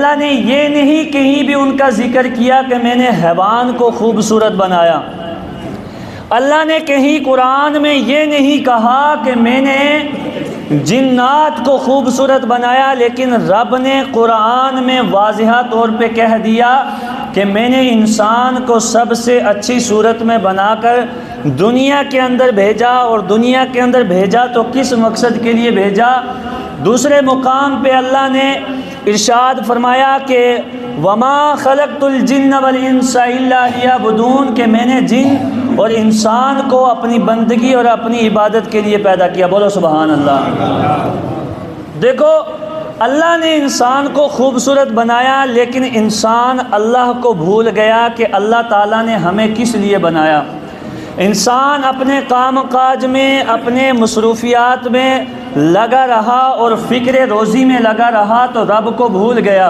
अल्लाह ने ये नहीं कहीं भी उनका ज़िक्र किया कि मैंने हैवान को खूबसूरत बनाया। अल्लाह ने कहीं कुरान में ये नहीं कहा कि मैंने जिन्नात को खूबसूरत बनाया, लेकिन रब ने कुरान में वाज़िहा तौर पे कह दिया कि मैंने इंसान को सबसे अच्छी सूरत में बनाकर दुनिया के अंदर भेजा। और दुनिया के अंदर भेजा तो किस मकसद के लिए भेजा? दूसरे मुकाम पे अल्लाह ने इरशाद फरमाया कि वमा खलक़तुल जिन्न वल इंसा इल्ला लियअबुदून, कि मैंने जिन और इंसान को अपनी बंदगी और अपनी इबादत के लिए पैदा किया। बोलो सुबहान अल्लाह। देखो, अल्लाह ने इंसान को खूबसूरत बनाया, लेकिन इंसान अल्लाह को भूल गया कि अल्लाह ताला ने हमें किस लिए बनाया। इंसान अपने काम काज में, अपने मसरूफियात में लगा रहा और फ़िक्र रोज़ी में लगा रहा तो रब को भूल गया।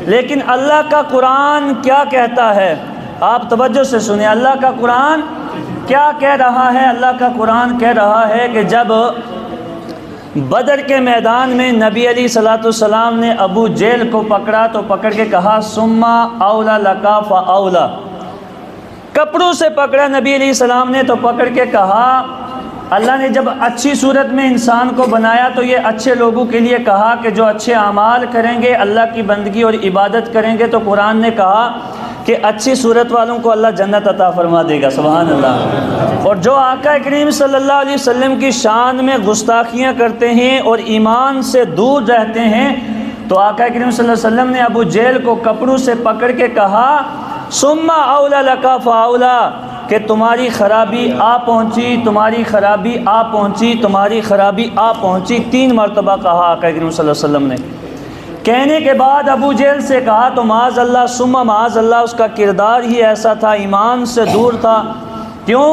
लेकिन अल्लाह का कुरान क्या कहता है? आप तवज्जो से सुने, अल्लाह का कुरान क्या कह रहा है? अल्लाह का कुरान कह रहा है कि जब बदर के मैदान में नबी अली सलातो सलाम ने अबू जेल को पकड़ा तो पकड़ के कहा सुम्मा औला लका फ़औला। कपड़ों से पकड़ा नबी अली सलाम ने तो पकड़ के कहा, अल्लाह ने जब अच्छी सूरत में इंसान को बनाया तो ये अच्छे लोगों के लिए कहा कि जो अच्छे अमाल करेंगे, अल्लाह की बंदगी और इबादत करेंगे, तो कुरान ने कहा कि अच्छी सूरत वालों को अल्लाह जन्नत अता फरमा देगा। सुभान अल्लाह। और जो आका करीम सल्लल्लाहु अलैहि वसल्लम की शान में गुस्ताखियाँ करते हैं और ईमान से दूर रहते हैं, तो आका करीम सल्लल्लाहु अलैहि वसल्लम ने अबू जेल को कपड़ों से पकड़ के कहा सुम्मा औला लका फ़औला, कि तुम्हारी खराबी आ पहुँची, तुम्हारी खराबी आ पहुँची, तुम्हारी खराबी आ पहुँची। 3 मरतबा कहा आका करीम सल्लल्लाहु अलैहि वसल्लम ने। कहने के बाद अबू जेल से कहा तो माज़ अल्लाह सुम्मा माज़ अल्लाह, उसका किरदार ही ऐसा था, ईमान से दूर था। क्यों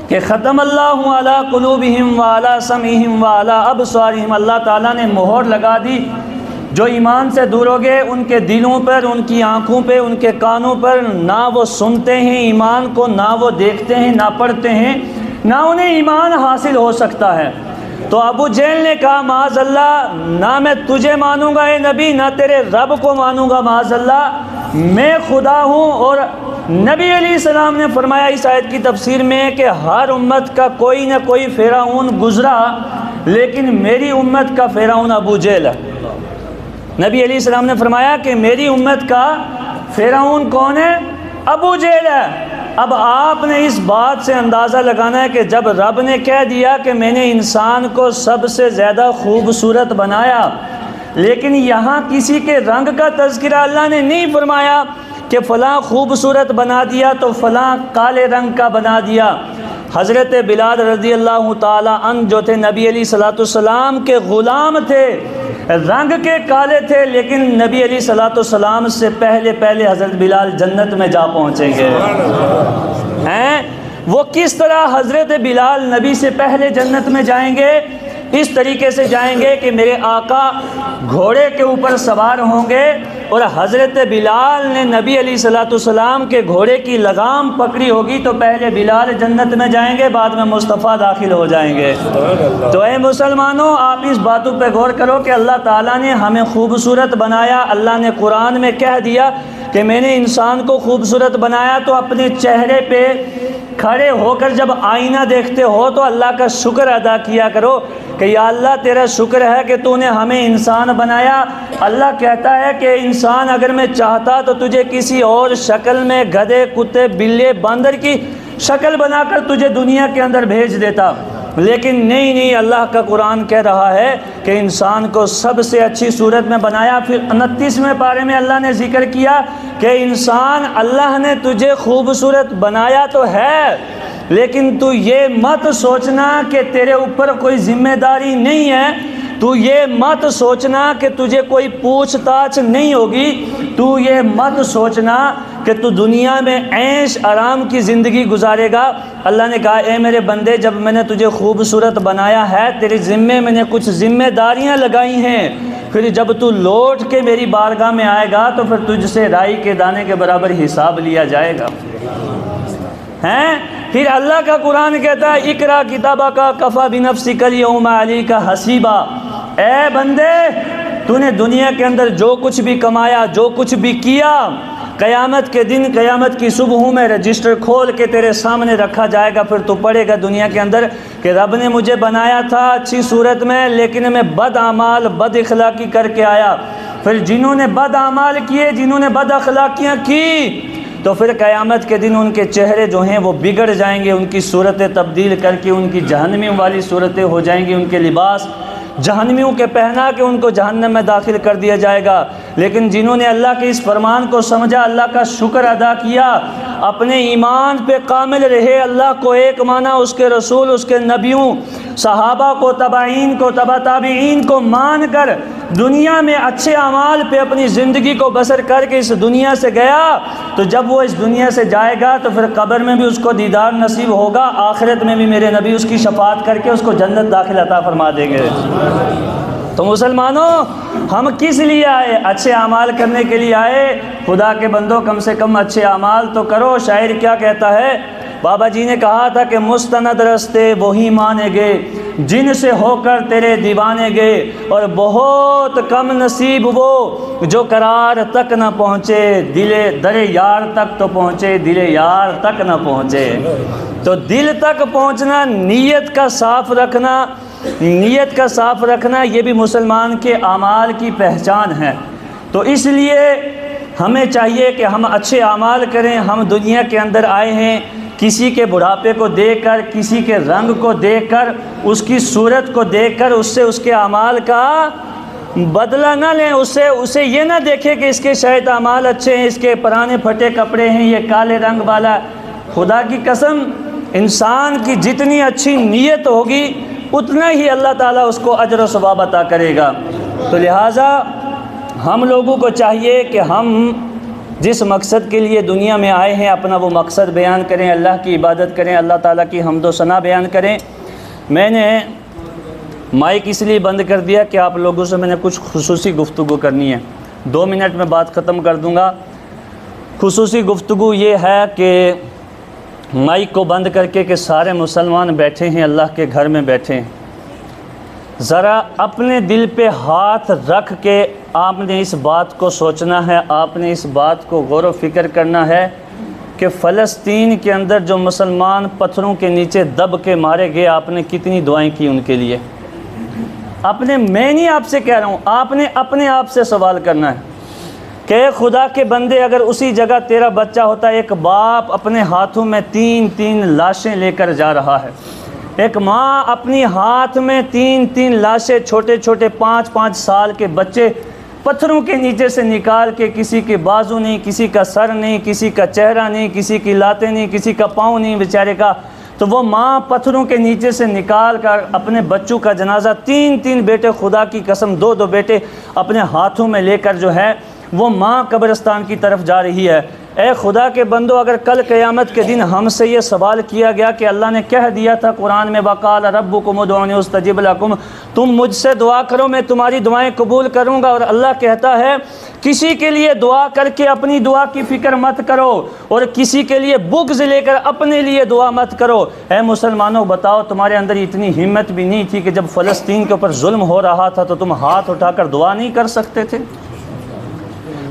कि ख़तम अल्लाहु अला क़ुलूबिहिम व अला समीहिम व अला अबसारिहिम, अल्लाह ताला ने मोहर लगा दी। जो ईमान से दूर हो गए, उनके दिलों पर, उनकी आँखों पे, उनके कानों पर, ना वो सुनते हैं ईमान को, ना वो देखते हैं, ना पढ़ते हैं, ना उन्हें ईमान हासिल हो सकता है। तो अबू जेल ने कहा माज़ अल्लाह, ना मैं तुझे मानूंगा ए नबी, ना तेरे रब को मानूंगा, माज़ अल्लाह मैं खुदा हूँ। और नबी अलैहि सलाम ने फरमाया इस आयत की तफसीर में कि हर उम्मत का कोई ना कोई फ़िरौन गुज़रा, लेकिन मेरी उम्मत का फ़िरौन अबू जेल है। नबी अलैहि सलाम ने फरमाया कि मेरी उम्मत का फ़िरौन कौन है? अबू जेल है। अब आपने इस बात से अंदाज़ा लगाना है कि जब रब ने कह दिया कि मैंने इंसान को सबसे ज़्यादा खूबसूरत बनाया, लेकिन यहाँ किसी के रंग का तज़किरा अल्लाह ने नहीं फरमाया कि फ़लाँ खूबसूरत बना दिया तो फ़लाँ काले रंग का बना दिया। हज़रत बिलाल रज़ी अल्लाह ताला अन जो थे नबी अलैहि सलातो सलाम के ग़ुलाम थे, रंग के काले थे, लेकिन नबी अलैहि सलातो सलाम से पहले पहले हज़रत बिलाल जन्नत में जा पहुँचेंगे। हैं वो किस तरह हज़रत बिलाल नबी से पहले जन्नत में जाएंगे? इस तरीके से जाएंगे कि मेरे आका घोड़े के ऊपर सवार होंगे और हज़रत बिलाल ने नबी अलैहिस्सलातु वस्सलाम के घोड़े की लगाम पकड़ी होगी, तो पहले बिलाल जन्नत में जाएंगे, बाद में मुस्तफ़ा दाखिल हो जाएंगे। तो ए मुसलमानों, आप इस बातों पे गौर करो कि अल्लाह ताला ने हमें खूबसूरत बनाया। अल्लाह ने कुरान में कह दिया कि मैंने इंसान को खूबसूरत बनाया, तो अपने चेहरे पे खड़े होकर जब आईना देखते हो तो अल्लाह का शुक्र अदा किया करो कि या अल्लाह तेरा शुक्र है कि तूने हमें इंसान बनाया। अल्लाह कहता है कि इंसान अगर मैं चाहता तो तुझे किसी और शक्ल में गधे, कुत्ते, बिल्ले, बंदर की शक्ल बनाकर तुझे दुनिया के अंदर भेज देता, लेकिन नहीं, अल्लाह का कुरान कह रहा है कि इंसान को सबसे अच्छी सूरत में बनाया। फिर 29वें पारे में अल्लाह ने जिक्र किया कि इंसान, अल्लाह ने तुझे खूबसूरत बनाया तो है, लेकिन तू ये मत सोचना कि तेरे ऊपर कोई जिम्मेदारी नहीं है, तू ये मत सोचना कि तुझे कोई पूछताछ नहीं होगी, तू ये मत सोचना कि तू दुनिया में ऐश आराम की ज़िंदगी गुजारेगा। अल्लाह ने कहा, ए मेरे बंदे, जब मैंने तुझे खूबसूरत बनाया है, तेरे ज़िम्मे मैंने कुछ ज़िम्मेदारियां लगाई हैं, फिर जब तू लौट के मेरी बारगाह में आएगा तो फिर तुझसे राई के दाने के बराबर हिसाब लिया जाएगा। हैं? फिर अल्लाह का कुरान कहता है, इकरा किताबा का कफ़ा बिनफ्सिकल यौमा अलैका हसीबा। ए बंदे, तूने दुनिया के अंदर जो कुछ भी कमाया, जो कुछ भी किया, क़यामत के दिन, क़यामत की सुबह में रजिस्टर खोल के तेरे सामने रखा जाएगा। फिर तू पढ़ेगा दुनिया के अंदर कि रब ने मुझे बनाया था अच्छी सूरत में, लेकिन मैं बद अमाल, बद अखलाक़ी करके आया। फिर जिन्होंने बद अमाल किए, जिन्होंने बद अखलाक़ियाँ की, तो फिर क़यामत के दिन उनके चेहरे जो हैं वो बिगड़ जाएंगे, उनकी सूरतें तब्दील करके उनकी जहन्नमियों वाली सूरतें हो जाएंगी, उनके लिबास जहन्नमियों के पहना के उनको जहन्नम में दाखिल कर दिया जाएगा। लेकिन जिन्होंने अल्लाह के इस फरमान को समझा, अल्लाह का शुक्र अदा किया, अपने ईमान पे कामिल रहे, अल्लाह को एक माना, उसके रसूल, उसके नबियों, सहाबा को, तबाईन को, तबा ताबीन को मान कर दुनिया में अच्छे अमाल पे अपनी ज़िंदगी को बसर करके इस दुनिया से गया, तो जब वो इस दुनिया से जाएगा तो फिर कब्र में भी उसको दीदार नसीब होगा, आखिरत में भी मेरे नबी उसकी शफाअत करके उसको जन्नत दाखिल अता फरमा देंगे। तो मुसलमानों, हम किस लिए आए? अच्छे अमाल करने के लिए आए। खुदा के बंदो, कम से कम अच्छे अमाल तो करो। शायर क्या कहता है? बाबा जी ने कहा था कि मुस्तनद रस्ते वही माने गए जिनसे होकर तेरे दीवाने गए, और बहुत कम नसीब वो जो करार तक न पहुँचे, दिले दरे यार तक तो पहुँचे, दिले यार तक न पहुँचे। तो दिल तक पहुँचना, नीयत का साफ़ रखना, नीयत का साफ़ रखना, ये भी मुसलमान के आमाल की पहचान है। तो इसलिए हमें चाहिए कि हम अच्छे आमाल करें। हम दुनिया के अंदर आए हैं किसी के बुढ़ापे को देखकर, किसी के रंग को देखकर, उसकी सूरत को देखकर उससे उसके अमाल का बदला ना लें। उसे ये ना देखें कि इसके शायद अमाल अच्छे हैं, इसके पुराने फटे कपड़े हैं, ये काले रंग वाला। खुदा की कसम, इंसान की जितनी अच्छी नीयत होगी उतना ही अल्लाह ताला उसको अजर व सवाब अता करेगा। तो लिहाजा हम लोगों को चाहिए कि हम जिस मकसद के लिए दुनिया में आए हैं अपना वो मकसद बयान करें, अल्लाह की इबादत करें, अल्लाह ताला की हम्दो सना बयान करें। मैंने माइक इसलिए बंद कर दिया कि आप लोगों से मैंने कुछ खुसूसी गुफ्तगू करनी है। 2 मिनट में बात ख़त्म कर दूँगा। खुसूसी गुफ्तगू ये है कि माइक को बंद करके कि सारे मुसलमान बैठे हैं, अल्लाह के घर में बैठे हैं, ज़रा अपने दिल पे हाथ रख के आपने इस बात को सोचना है, आपने इस बात को गौर व फिक्र करना है कि फ़लस्तीन के अंदर जो मुसलमान पत्थरों के नीचे दब के मारे गए, आपने कितनी दुआएं की उनके लिए। आपने, मैं नहीं आपसे कह रहा हूँ, आपने अपने आप से सवाल करना है कि खुदा के बंदे, अगर उसी जगह तेरा बच्चा होता, एक बाप अपने हाथों में 3-3 लाशें लेकर जा रहा है, एक माँ अपनी हाथ में 3-3 लाशें, छोटे छोटे 5-5 साल के बच्चे पत्थरों के नीचे से निकाल के, किसी के बाजू नहीं, किसी का सर नहीं, किसी का चेहरा नहीं, किसी की लातें नहीं, किसी का पाँव नहीं बेचारे का, तो वो माँ पत्थरों के नीचे से निकाल कर अपने बच्चों का जनाजा, 3-3 बेटे, खुदा की कसम 2-2 बेटे अपने हाथों में लेकर जो है वो माँ कब्रिस्तान की तरफ जा रही है। ए खुदा के बंदो, अगर कल क़यामत के दिन हमसे ये सवाल किया गया कि अल्लाह ने कह दिया था कुरान में, वक़ाल रब्बुकुम उदऊनी उस्तजिब लकुम, तुम मुझसे दुआ करो मैं तुम्हारी दुआएं कबूल करूँगा, और अल्लाह कहता है किसी के लिए दुआ करके अपनी दुआ की फ़िक्र मत करो, और किसी के लिए बुग़्ज़ लेकर अपने लिए दुआ मत करो। ए मुसलमानों, बताओ तुम्हारे अंदर इतनी हिम्मत भी नहीं थी कि जब फ़लस्तीन के ऊपर जुल्म हो रहा था तो तुम हाथ उठाकर दुआ नहीं कर सकते थे?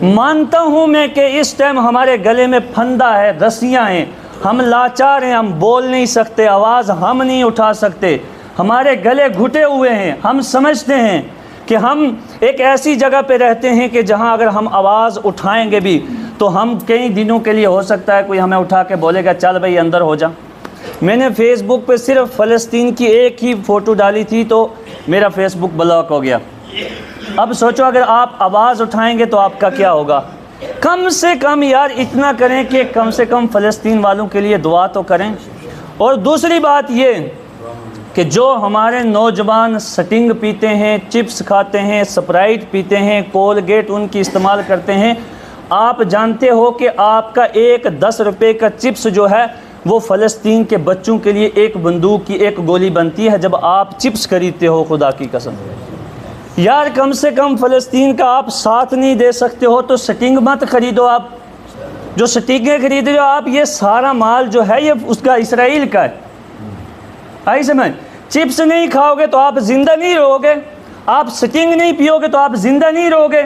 मानता हूँ मैं कि इस टाइम हमारे गले में फंदा है, रस्सियाँ हैं, हम लाचार हैं, हम बोल नहीं सकते, आवाज़ हम नहीं उठा सकते, हमारे गले घुटे हुए हैं। हम समझते हैं कि हम एक ऐसी जगह पे रहते हैं कि जहाँ अगर हम आवाज़ उठाएंगे भी तो हम कई दिनों के लिए, हो सकता है कोई हमें उठा के बोलेगा चल भाई अंदर हो जा। मैंने फ़ेसबुक पे सिर्फ फ़लस्तीन की एक ही फ़ोटो डाली थी तो मेरा फ़ेसबुक ब्लॉक हो गया। अब सोचो अगर आप आवाज़ उठाएंगे तो आपका क्या होगा। कम से कम यार इतना करें कि कम से कम फ़लस्तीन वालों के लिए दुआ तो करें। और दूसरी बात ये कि जो हमारे नौजवान स्टिंग पीते हैं, चिप्स खाते हैं, स्प्राइट पीते हैं, कोलगेट उनकी इस्तेमाल करते हैं, आप जानते हो कि आपका एक 10 रुपये का चिप्स जो है वो फ़लस्तीन के बच्चों के लिए एक बंदूक की एक गोली बनती है जब आप चिप्स खरीदते हो। खुदा की कसम यार, कम से कम फ़लस्तीन का आप साथ नहीं दे सकते हो तो स्टिंग मत खरीदो। आप जो स्टिंगें खरीद रहे हो आप, ये सारा माल जो है ये उसका इसराइल का है। आई समझ, चिप्स नहीं खाओगे तो आप ज़िंदा नहीं रहोगे। आप स्टिंग नहीं पियोगे तो आप ज़िंदा नहीं रहोगे,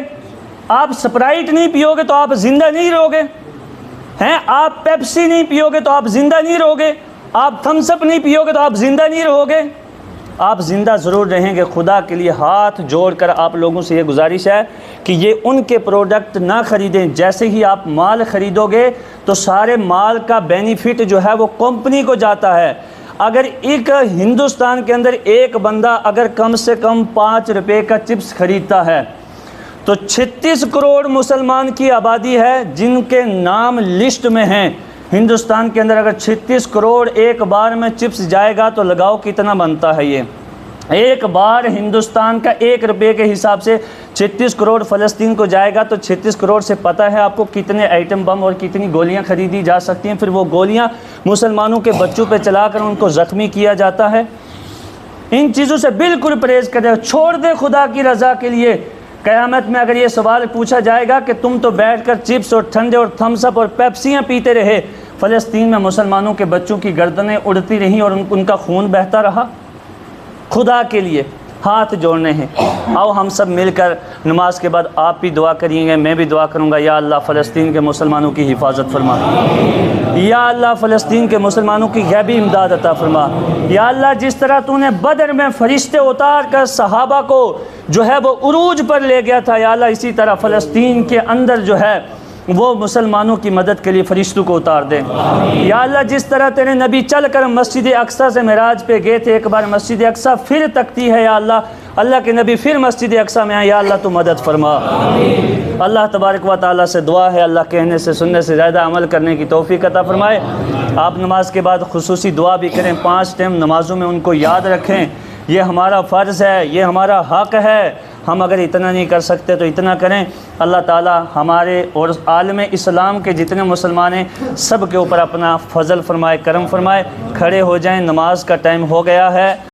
आप स्प्राइट नहीं पियोगे तो आप ज़िंदा नहीं रहोगे हैं, आप पेप्सी नहीं पियोगे तो आप ज़िंदा नहीं रहोगे, आप थम्स अप नहीं पियोगे तो आप ज़िंदा नहीं रहोगे। आप ज़िंदा ज़रूर रहेंगे। खुदा के लिए हाथ जोड़कर आप लोगों से ये गुजारिश है कि ये उनके प्रोडक्ट ना ख़रीदें। जैसे ही आप माल ख़रीदोगे तो सारे माल का बेनिफिट जो है वो कंपनी को जाता है। अगर एक हिंदुस्तान के अंदर एक बंदा अगर कम से कम 5 रुपये का चिप्स ख़रीदता है तो 36 करोड़ मुसलमान की आबादी है जिनके नाम लिस्ट में हैं। हिंदुस्तान के अंदर अगर 36 करोड़ एक बार में चिप्स जाएगा तो लगाओ कितना बनता है। ये एक बार हिंदुस्तान का 1 रुपये के हिसाब से 36 करोड़ फ़लस्तीन को जाएगा तो 36 करोड़ से पता है आपको कितने आइटम बम और कितनी गोलियां खरीदी जा सकती हैं। फिर वो गोलियां मुसलमानों के बच्चों पे चलाकर उनको ज़ख्मी किया जाता है। इन चीज़ों से बिल्कुल परहेज़ करें, छोड़ दे खुदा की रज़ा के लिए। क़यामत में अगर ये सवाल पूछा जाएगा कि तुम तो बैठकर चिप्स और ठंडे और थम्स अप और पेप्सियाँ पीते रहे, फ़लस्तीन में मुसलमानों के बच्चों की गर्दनें उड़ती रहीं और उनका खून बहता रहा। खुदा के लिए हाथ जोड़ने हैं। आओ हम सब मिलकर नमाज के बाद आप भी दुआ करिएंगे, मैं भी दुआ करूँगा। या अल्लाह फ़लस्तीन के मुसलमानों की हिफाजत फरमा, या अल्लाह फ़लस्तीन के मुसलमानों की गैबी इमदाद अता फरमा। या अल्लाह जिस तरह तूने बदर में फ़रिश्ते उतार कर सहाबा को जो है वो उरूज पर ले गया था, या अल्लाह इसी तरह फ़लस्तीन के अंदर जो है वो मुसलमानों की मदद के लिए फ़रिश्तों को उतार दें। या अल्लाह जिस तरह तेरे नबी चल कर मस्जिद अक्सा से मेराज पे गए थे, एक बार मस्जिद अक्सा फिर तकती है, या अल्लाह के नबी फिर मस्जिद अक्सा में आए, या अल्लाह तो मदद फरमा। अल्लाह तबारक व तआला से दुआ है अल्लाह कहने से सुनने से ज़्यादा अमल करने की तौफीक अता फरमाए। आप नमाज के बाद खुसूसी दुआ भी करें, 5 टाइम नमाज़ों में उनको याद रखें। ये हमारा फ़र्ज़ है, ये हमारा हक़ है। हम अगर इतना नहीं कर सकते तो इतना करें। अल्लाह ताला हमारे और आलम इस्लाम के जितने मुसलमान हैं सब के ऊपर अपना फ़ज़ल फरमाए, करम फरमाए। खड़े हो जाएं, नमाज का टाइम हो गया है।